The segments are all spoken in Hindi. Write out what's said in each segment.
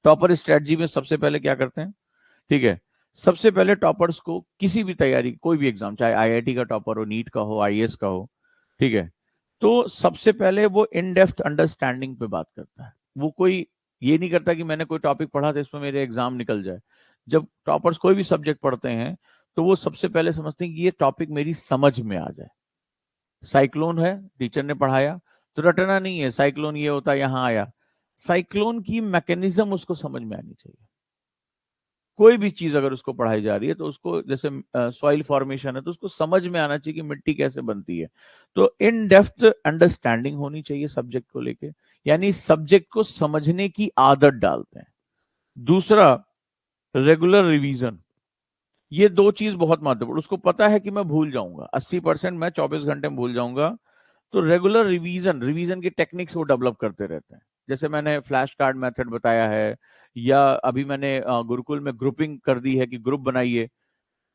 टॉपर स्ट्रेटजी में सबसे पहले क्या करते हैं, ठीक है, सबसे पहले टॉपर्स को किसी भी तैयारी, कोई भी एग्जाम, चाहे आईआईटी का टॉपर हो, नीट का हो, आईएएस का हो, ठीक है, तो सबसे पहले वो इन डेप्थ अंडरस्टैंडिंग पे बात करता है। वो कोई ये नहीं करता कि मैंने कोई टॉपिक पढ़ा था इसमें मेरे एग्जाम निकल जाए। जब टॉपर्स कोई भी सब्जेक्ट पढ़ते हैं तो वो सबसे पहले समझते हैं कि ये टॉपिक मेरी समझ में आ जाए। साइक्लोन है, टीचर ने पढ़ाया तो रटना नहीं है, साइक्लोन ये होता है, यहां आया, साइक्लोन की मैकेनिज्म उसको समझ में आनी चाहिए। कोई भी चीज अगर उसको पढ़ाई जा रही है तो उसको, जैसे सॉइल फॉर्मेशन है तो उसको समझ में आना चाहिए कि मिट्टी कैसे बनती है। तो इन डेप्थ अंडरस्टैंडिंग होनी चाहिए सब्जेक्ट को लेके, यानी सब्जेक्ट को समझने की आदत डालते हैं। दूसरा, रेगुलर रिवीजन। ये दो चीज बहुत महत्वपूर्ण, उसको पता है कि मैं भूल जाऊंगा 80%, मैं 24 घंटे में भूल जाऊंगा, तो रेगुलर रिवीजन, रिवीजन की टेक्निक्स वो डेवलप करते रहते हैं। जैसे मैंने फ्लैश कार्ड मेथड बताया है, या अभी मैंने गुरुकुल में ग्रुपिंग कर दी है कि ग्रुप बनाइए,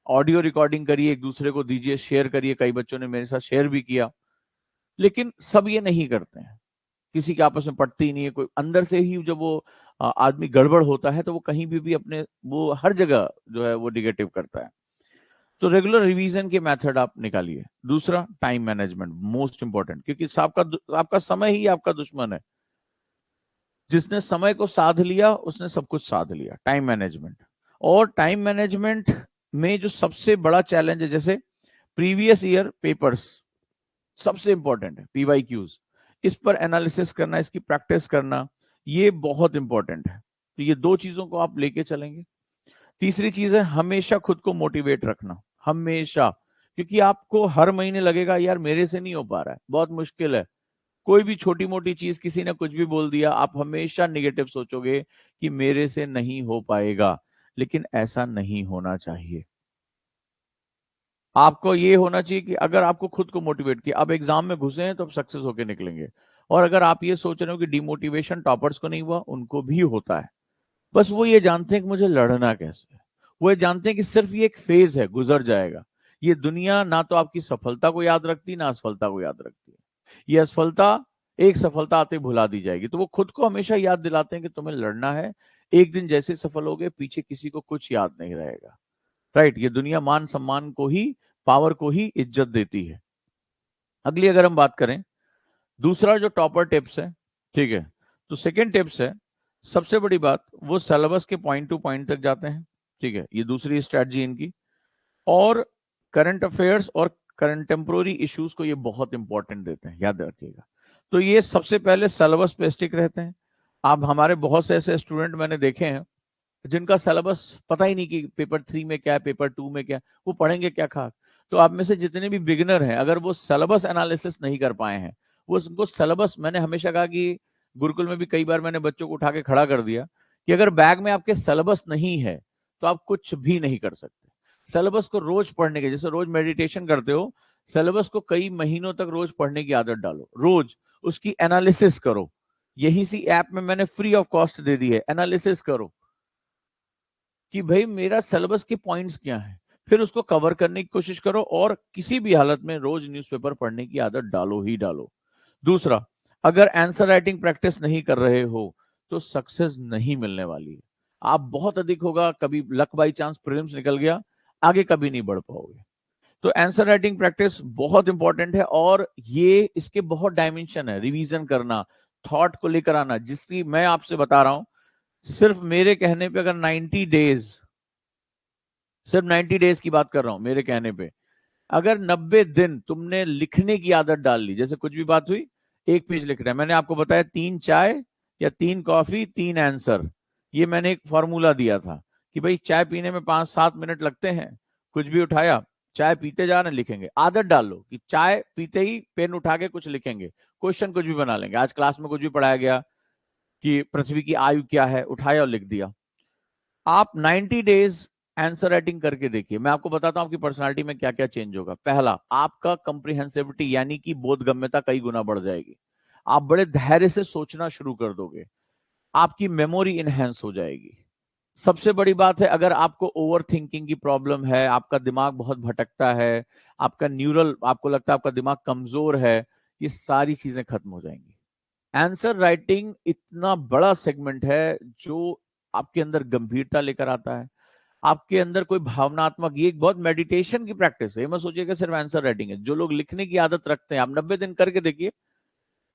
ऑडियो रिकॉर्डिंग करिए, एक दूसरे को दीजिए, शेयर करिए। कई बच्चों ने मेरे साथ शेयर भी किया, लेकिन सब ये नहीं करते हैं, किसी के आपस में पटती ही नहीं है, कोई अंदर से ही जब वो आदमी गड़बड़ होता है तो वो कहीं भी अपने, वो हर जगह जो है वो निगेटिव करता है। तो रेगुलर रिवीजन के मेथड आप निकालिए। दूसरा, टाइम मैनेजमेंट, मोस्ट इंपॉर्टेंट, क्योंकि आपका समय ही आपका दुश्मन है। जिसने समय को साध लिया उसने सब कुछ साध लिया। टाइम मैनेजमेंट, और टाइम मैनेजमेंट में जो सबसे बड़ा चैलेंज है, जैसे प्रीवियस ईयर पेपर्स सबसे इंपॉर्टेंट है, पीवाईक्यूज, इस पर एनालिसिस करना, इसकी प्रैक्टिस करना, ये बहुत इंपॉर्टेंट है। तो ये दो चीजों को आप लेके चलेंगे। तीसरी चीज है हमेशा खुद को मोटिवेट रखना, हमेशा, क्योंकि आपको हर महीने लगेगा यार मेरे से नहीं हो पा रहा है, बहुत मुश्किल है, कोई भी छोटी मोटी चीज, किसी ने कुछ भी बोल दिया, आप हमेशा निगेटिव सोचोगे कि मेरे से नहीं हो पाएगा। लेकिन ऐसा नहीं होना चाहिए। आपको ये होना चाहिए कि अगर आपको खुद को मोटिवेट किया, अब एग्जाम में घुसे हैं तो अब सक्सेस होके निकलेंगे। और अगर आप ये सोच रहे हो कि डिमोटिवेशन टॉपर्स को नहीं हुआ, उनको भी होता है, बस वो ये जानते हैं कि मुझे लड़ना कैसे है। वो ये जानते हैं कि सिर्फ ये एक फेज है, गुजर जाएगा। ये दुनिया ना तो आपकी सफलता को याद रखती, ना असफलता को याद रखती है। ये असफलता एक सफलता आते ही भुला दी जाएगी। तो वो खुद को हमेशा याद दिलाते हैं कि तुम्हें लड़ना है, एक दिन जैसे सफल होगे पीछे किसी को कुछ याद नहीं रहेगा। राइट, ये दुनिया मान सम्मान को ही, पावर को ही इज्जत देती है। अगली अगर हम बात करें, दूसरा जो टॉपर टिप्स है, ठीक है, तो सेकेंड टिप्स है, सबसे बड़ी बात, वो सिलेबस के पॉइंट टू पॉइंट तक जाते हैं। ठीक है, ये दूसरी स्ट्रेटजी इनकी। और करंट अफेयर्स और कंटेम्प्रोरी इश्यूज को ये बहुत इंपॉर्टेंट देते हैं, याद रखिएगा। तो ये सबसे पहले सिलेबस पे स्टिक रहते हैं। आप, हमारे बहुत से ऐसे स्टूडेंट मैंने देखे हैं जिनका सिलेबस पता ही नहीं कि पेपर 3 में क्या है, पेपर 2 में क्या है, वो पढ़ेंगे क्या खास। तो आप में से जितने भी बिगिनर हैं, अगर वो सिलेबस एनालिसिस नहीं कर पाए हैं, वो उनको सिलेबस, मैंने हमेशा कहा कि गुरुकुल में भी कई बार मैंने बच्चों को उठा के खड़ा कर दिया कि अगर बैग में आपके सिलेबस नहीं है तो आप कुछ भी नहीं कर सकते। सिलेबस को रोज पढ़ने के, जैसे रोज मेडिटेशन करते हो, सिलेबस को कई महीनों तक रोज पढ़ने की आदत डालो, रोज उसकी एनालिसिस करो। यही सी ऐप में मैंने फ्री ऑफ कॉस्ट दे दी है, एनालिसिस करो कि भाई मेरा सिलेबस के पॉइंट्स क्या हैं, फिर उसको कवर करने की कोशिश करो, और किसी भी हालत में रोज न्यूज़पेपर पढ़ने की आदत डालो ही डालो। दूसरा, अगर आंसर राइटिंग प्रैक्टिस नहीं कर रहे हो तो सक्सेस नहीं मिलने वाली है। आप बहुत अधिक होगा, कभी लक बाई चांस प्रीलिम्स निकल गया, आगे कभी नहीं बढ़ पाओगे। तो आंसर राइटिंग प्रैक्टिस बहुत इंपॉर्टेंट है, और ये इसके बहुत डायमेंशन है, रिवीजन करना, थॉट को लेकर आना, जिसकी मैं आपसे बता रहा हूं, सिर्फ मेरे कहने पे अगर 90 डेज, सिर्फ 90 डेज की बात कर रहा हूं मेरे कहने पे, अगर 90 दिन तुमने लिखने की आदत डाल ली, जैसे कुछ भी बात हुई, एक पेज लिख रहे हैं, मैंने आपको बताया 3 चाय या 3 कॉफी 3 आंसर, ये मैंने एक फॉर्मूला दिया था कि भाई चाय पीने में 5-7 मिनट लगते हैं, कुछ भी उठाया, चाय पीते जा रहे लिखेंगे। आदत डाल लो कि चाय पीते ही पेन उठा के कुछ लिखेंगे, क्वेश्चन कुछ भी बना लेंगे। आज क्लास में कुछ भी पढ़ाया गया कि पृथ्वी की आयु क्या है, उठाया और लिख दिया। आप 90 डेज आंसर राइटिंग करके देखिए, मैं आपको बताता हूं आपकी पर्सनालिटी में क्या क्या चेंज होगा। पहला, आपका कंप्रिहेंसिविटी यानी कि बोधगम्यता कई गुना बढ़ जाएगी। आप बड़े धैर्य से सोचना शुरू कर दोगे, आपकी मेमोरी इनहेंस हो जाएगी। सबसे बड़ी बात है, अगर आपको ओवर थिंकिंग की प्रॉब्लम है, आपका दिमाग बहुत भटकता है, आपका न्यूरल, आपको लगता है आपका दिमाग कमजोर है, ये सारी चीजें खत्म हो जाएंगी। आंसर राइटिंग इतना बड़ा सेगमेंट है जो आपके अंदर गंभीरता लेकर आता है, आपके अंदर कोई भावनात्मक, ये एक बहुत मेडिटेशन की प्रैक्टिस है। ये मत सोचिएगा सिर्फ आंसर राइटिंग है। जो लोग लिखने की आदत रखते हैं, आप 90 दिन करके देखिए,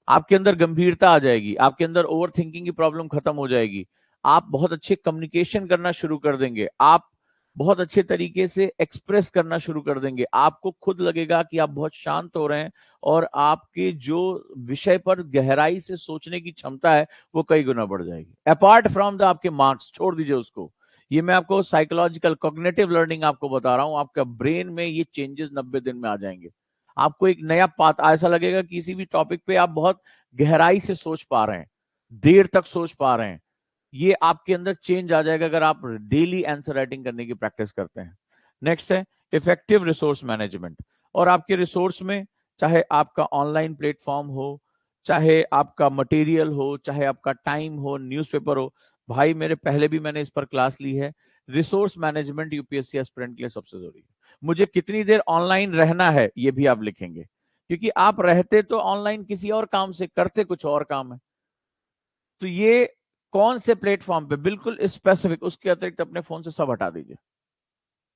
आपके अंदर गंभीरता आ जाएगी, आपके अंदर ओवर थिंकिंग की प्रॉब्लम खत्म हो जाएगी, आप बहुत अच्छे कम्युनिकेशन करना शुरू कर देंगे, आप बहुत अच्छे तरीके से एक्सप्रेस करना शुरू कर देंगे, आपको खुद लगेगा कि आप बहुत शांत हो रहे हैं और आपके जो विषय पर गहराई से सोचने की क्षमता है वो कई गुना बढ़ जाएगी। अपार्ट फ्रॉम द आपके मार्क्स, छोड़ दीजिए उसको, ये मैं आपको साइकोलॉजिकल कॉग्निटिव लर्निंग आपको बता रहा हूं, आपका ब्रेन में ये चेंजेस 90 दिन में आ जाएंगे। आपको एक नया पाथ, ऐसा लगेगा किसी भी टॉपिक पे आप बहुत गहराई से सोच पा रहे हैं, देर तक सोच पा रहे हैं, ये आपके अंदर चेंज आ जाएगा अगर आप डेली आंसर राइटिंग करने की प्रैक्टिस करते हैं। नेक्स्ट है इफेक्टिव रिसोर्स मैनेजमेंट। और आपके रिसोर्स में, चाहे आपका ऑनलाइन प्लेटफॉर्म हो, चाहे आपका मटेरियल हो, चाहे आपका टाइम हो, न्यूज़पेपर हो, भाई मेरे पहले भी मैंने इस पर क्लास ली है। रिसोर्स मैनेजमेंट यूपीएससी एस्पिरेंट के लिए सबसे जरूरी है। मुझे कितनी देर ऑनलाइन रहना है ये भी आप लिखेंगे, क्योंकि आप रहते तो ऑनलाइन किसी और काम से, करते कुछ और काम है। तो ये कौन से प्लेटफॉर्म पे, बिल्कुल स्पेसिफिक, उसके अतिरिक्त अपने फोन से सब हटा दीजिए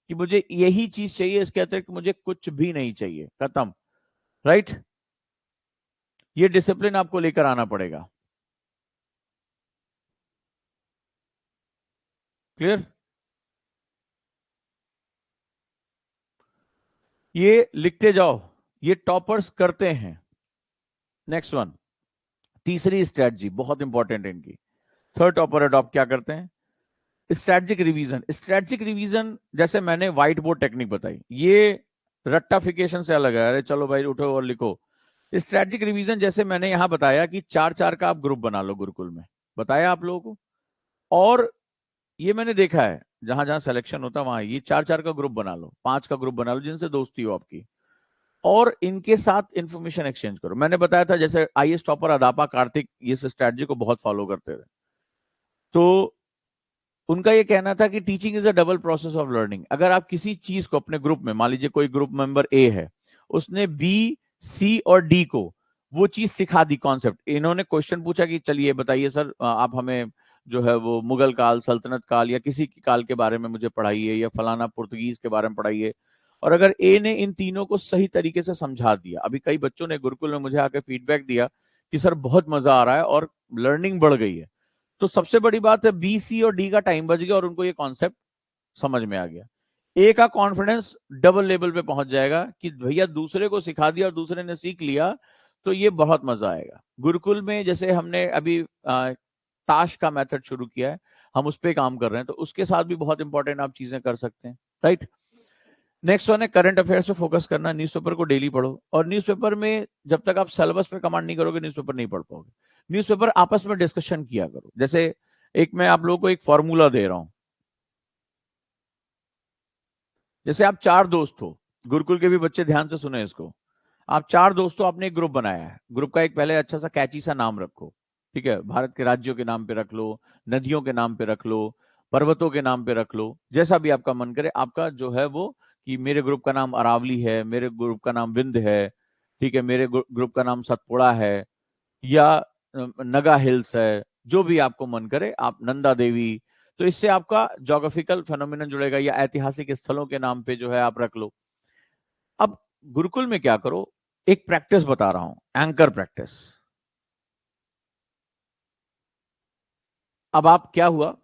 कि मुझे यही चीज चाहिए, इसके अतिरिक्त मुझे कुछ भी नहीं चाहिए, खत्म। राइट, ये डिसिप्लिन आपको लेकर आना पड़ेगा। क्लियर? ये लिखते जाओ, ये टॉपर्स करते हैं। नेक्स्ट वन, तीसरी स्ट्रेटजी बहुत इंपॉर्टेंट है इनकी। थर्ड टॉपर अडॉप्ट क्या करते हैं? Strategic revision. स्ट्रेटजिक रिवीजन जैसे मैंने व्हाइट बोर्ड टेक्निक बताई, ये रट्टाफिकेशन से अलग है, अरे चलो भाई उठो और लिखो। स्ट्रेटजिक रिवीजन जैसे मैंने यहां बताया कि 4-4 का आप ग्रुप बना लो, गुरुकुल में बताया आप लोगों को, और ये मैंने देखा है जहां जहां सिलेक्शन होता है वहां ये 4-4 का ग्रुप बना लो, 5 का ग्रुप बना लो जिनसे दोस्ती हो आपकी, और इनके साथ इंफॉर्मेशन एक्सचेंज करो। मैंने बताया था जैसे आईएएस टॉपर अदापा कार्तिक ये स्ट्रेटजी को बहुत फॉलो करते थे, तो उनका ये कहना था कि teaching is a double process of learning. अगर आप किसी चीज को अपने ग्रुप में, मान लीजिए कोई ग्रुप मेंबर ए है, उसने बी, सी और डी को वो चीज सिखा दी, कॉन्सेप्ट, इन्होंने क्वेश्चन पूछा कि चलिए बताइए सर, आप हमें जो है वो मुगल काल, सल्तनत काल या किसी की काल के बारे में मुझे पढ़ाइए, या फलाना पुर्तगीज के बारे में पढ़ाइए। और अगर ए ने इन तीनों को सही तरीके से समझा दिया, अभी कई बच्चों ने गुरुकुल में मुझे आकर फीडबैक दिया कि सर बहुत मजा आ रहा है और लर्निंग बढ़ गई है, तो सबसे बड़ी बात है बी, सी और डी का टाइम बच गया और उनको ये कॉन्सेप्ट समझ में आ गया। ए का कॉन्फिडेंस डबल लेवल पे पहुंच जाएगा कि भैया दूसरे को सिखा दिया और दूसरे ने सीख लिया, तो ये बहुत मजा आएगा। गुरुकुल में जैसे हमने अभी ताश का मेथड शुरू किया है, हम उस पर काम कर रहे हैं, तो उसके साथ भी बहुत इंपॉर्टेंट आप चीजें कर सकते हैं। राइट, नेक्स्ट वन है करंट अफेयर्स पे फोकस करना। न्यूज़पेपर को डेली पढ़ो, और न्यूज़पेपर में जब तक आप सिलेबस पे कमांड नहीं करोगे न्यूज़पेपर नहीं पढ़ पाओगे। न्यूज़पेपर आपस में डिस्कशन किया करो। जैसे एक मैं आप लोगों को एक फॉर्मूला दे रहा हूं, जैसे आप 4 दोस्त हो, गुरुकुल के भी बच्चे ध्यान से सुने इसको, आप 4 दोस्तों, आपने एक ग्रुप बनाया है, ग्रुप का एक पहले अच्छा सा कैची सा नाम रखो, ठीक है, भारत के राज्यों के नाम पे रख लो, नदियों के नाम पे रख लो, पर्वतों के नाम पे रख लो, जैसा भी आपका मन करे। आपका जो है वो कि मेरे ग्रुप का नाम अरावली है, मेरे ग्रुप का नाम विंध्य है, ठीक है, मेरे ग्रुप का नाम सतपुड़ा है, या नगा हिल्स है, जो भी आपको मन करे, आप नंदा देवी। तो इससे आपका जोग्राफिकल फेनोमेनन जुड़ेगा, या ऐतिहासिक स्थलों के नाम पे जो है आप रख लो। अब गुरुकुल में क्या करो, एक प्रैक्टिस बता रहा हूं, एंकर प्रैक्टिस। अब आप क्या हुआ,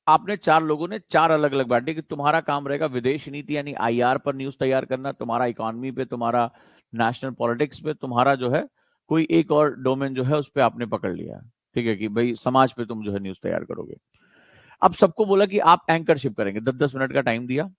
आपने 4 लोगों ने 4 अलग अलग बांटे कि तुम्हारा काम रहेगा विदेश नीति यानी आईआर पर न्यूज तैयार करना, तुम्हारा इकोनॉमी पे, तुम्हारा नेशनल पॉलिटिक्स पे, तुम्हारा जो है कोई एक और डोमेन जो है उस पर आपने पकड़ लिया, ठीक है, कि भाई समाज पे तुम जो है न्यूज तैयार करोगे। अब सबको बोला कि आप एंकरशिप करेंगे, 10-10 मिनट का टाइम दिया,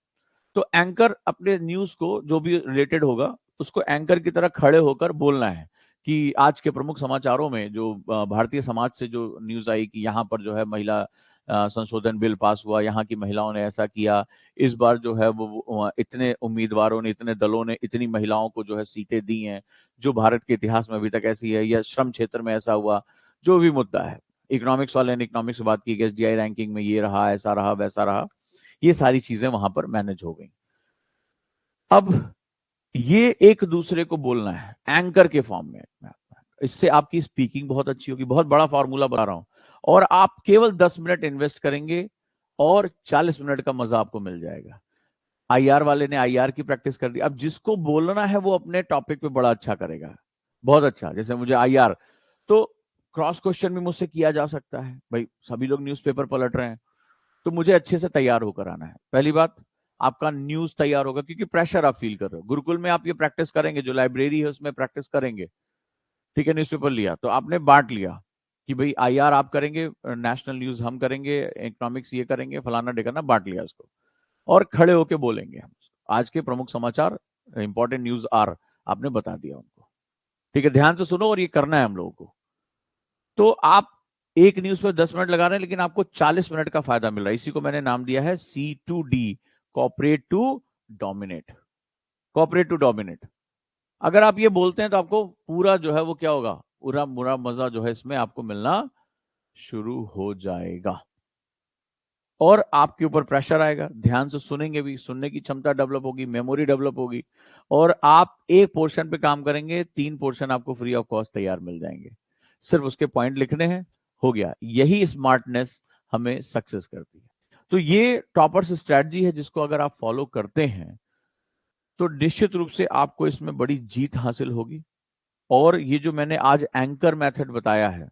तो एंकर अपने न्यूज को जो भी रिलेटेड होगा उसको एंकर की तरह खड़े होकर बोलना है कि आज के प्रमुख समाचारों में जो भारतीय समाज से जो न्यूज आई कि यहाँ पर जो है महिला संशोधन बिल पास हुआ, यहाँ की महिलाओं ने ऐसा किया, इस बार जो है वो इतने उम्मीदवारों ने, इतने दलों ने इतनी महिलाओं को जो है सीटें दी हैं जो भारत के इतिहास में अभी तक ऐसी है, या श्रम क्षेत्र में ऐसा हुआ, जो भी मुद्दा है। इकोनॉमिक्स वाले ने इकोनॉमिक्स से बात की कि एसडीआई रैंकिंग में ये रहा, ऐसा रहा, वैसा रहा, ये सारी चीजें वहां पर मैनेज हो गई। अब ये एक दूसरे को बोलना है एंकर के फॉर्म में, इससे आपकी स्पीकिंग बहुत अच्छी होगी। बहुत बड़ा फॉर्मूला बता रहा हूं, और आप केवल 10 मिनट इन्वेस्ट करेंगे और 40 मिनट का मजा आपको मिल जाएगा। आईआर वाले ने आईआर की प्रैक्टिस कर दी, अब जिसको बोलना है वो अपने टॉपिक पे बड़ा अच्छा करेगा, बहुत अच्छा। जैसे मुझे आईआर, तो क्रॉस क्वेश्चन भी मुझसे किया जा सकता है, भाई सभी लोग न्यूज़पेपर पलट रहे हैं, तो मुझे अच्छे से तैयार होकर आना है। पहली बात, आपका न्यूज तैयार होगा, क्योंकि प्रेशर आप फील कर रहे हो। गुरुकुल में आप ये प्रैक्टिस करेंगे, जो लाइब्रेरी है उसमें प्रैक्टिस करेंगे, ठीक है। न्यूज़पेपर लिया तो आपने बांट लिया कि भाई आईआर आप करेंगे, नेशनल न्यूज हम करेंगे, इकोनॉमिक्स ये करेंगे, फलाना ढिकाना, बांट लिया उसको। और खड़े होके बोलेंगे हम, आज के प्रमुख समाचार, इंपॉर्टेंट न्यूज आर, आपने बता दिया उनको, ठीक है। ध्यान से सुनो, और ये करना है हम लोगों को। तो आप एक न्यूज पर 10 मिनट लगा रहे हैं, लेकिन आपको 40 मिनट का फायदा मिल रहा है। इसी को मैंने नाम दिया है C2D, corporate to dominate. Corporate to dominate, अगर आप ये बोलते हैं तो आपको पूरा जो है वो क्या होगा, पूरा बुरा मजा जो है इसमें आपको मिलना शुरू हो जाएगा। और आपके ऊपर प्रेशर आएगा, ध्यान से सुनेंगे भी, सुनने की क्षमता डेवलप होगी, मेमोरी डेवलप होगी, और आप एक पोर्शन पे काम करेंगे, 3 पोर्शन आपको फ्री ऑफ कॉस्ट तैयार मिल जाएंगे। सिर्फ उसके पॉइंट लिखने हैं, हो गया। यही स्मार्टनेस हमें सक्सेस करती है। तो ये टॉपर्स स्ट्रैटेजी है, जिसको अगर आप फॉलो करते हैं तो निश्चित रूप से आपको इसमें बड़ी जीत हासिल होगी। और ये जो मैंने आज एंकर मेथड बताया है,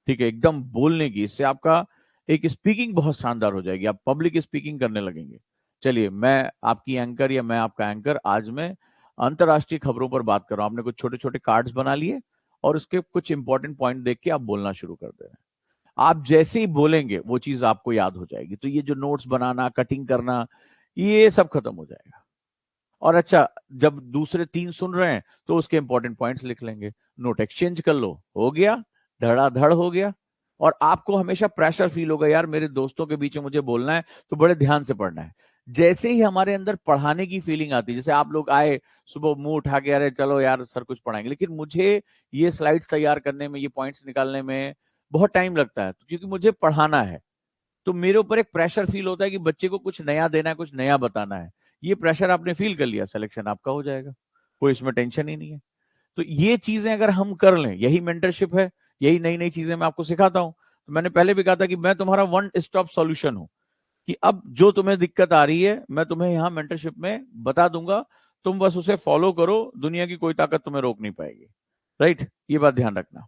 ठीक है, एकदम बोलने की, इससे आपका एक स्पीकिंग बहुत शानदार हो जाएगी, आप पब्लिक स्पीकिंग करने लगेंगे। चलिए, मैं आपकी एंकर या मैं आपका एंकर, आज मैं अंतरराष्ट्रीय खबरों पर बात कर रहा हूं। आपने कुछ छोटे छोटे कार्ड्स बना लिए और उसके कुछ इंपॉर्टेंट पॉइंट देख के आप बोलना शुरू कर दे रहे हैं। आप जैसे ही बोलेंगे वो चीज आपको याद हो जाएगी। तो ये जो नोट्स बनाना, कटिंग करना, ये सब खत्म हो जाएगा। और अच्छा, जब दूसरे 3 सुन रहे हैं तो उसके इंपॉर्टेंट पॉइंट्स लिख लेंगे, नोट एक्सचेंज कर लो, हो गया, धड़ाधड़ हो गया। और आपको हमेशा प्रेशर फील होगा, यार मेरे दोस्तों के बीच में मुझे बोलना है तो बड़े ध्यान से पढ़ना है। जैसे ही हमारे अंदर पढ़ाने की फीलिंग आती है, जैसे आप लोग आए सुबह मुंह उठा के, अरे चलो यार सर कुछ पढ़ाएंगे, लेकिन मुझे ये स्लाइड्स तैयार करने में, ये पॉइंट्स निकालने में बहुत टाइम लगता है, क्योंकि मुझे पढ़ाना है। तो मेरे ऊपर एक प्रेशर फील होता है कि बच्चे को कुछ नया देना है, कुछ नया बताना है। ये प्रेशर आपने फील कर लिया, सिलेक्शन आपका हो जाएगा, कोई इसमें टेंशन ही नहीं है। तो ये चीजें अगर हम कर लें, यही मेंटरशिप है, यही नई नई चीजें मैं आपको सिखाता हूं। तो मैंने पहले भी कहा था कि मैं तुम्हारा वन स्टॉप सॉल्यूशन हूं, कि अब जो तुम्हें दिक्कत आ रही है मैं तुम्हें यहां मेंटरशिप में बता दूंगा, तुम बस उसे फॉलो करो, दुनिया की कोई ताकत तुम्हें रोक नहीं पाएगी। राइट, ये बात ध्यान रखना।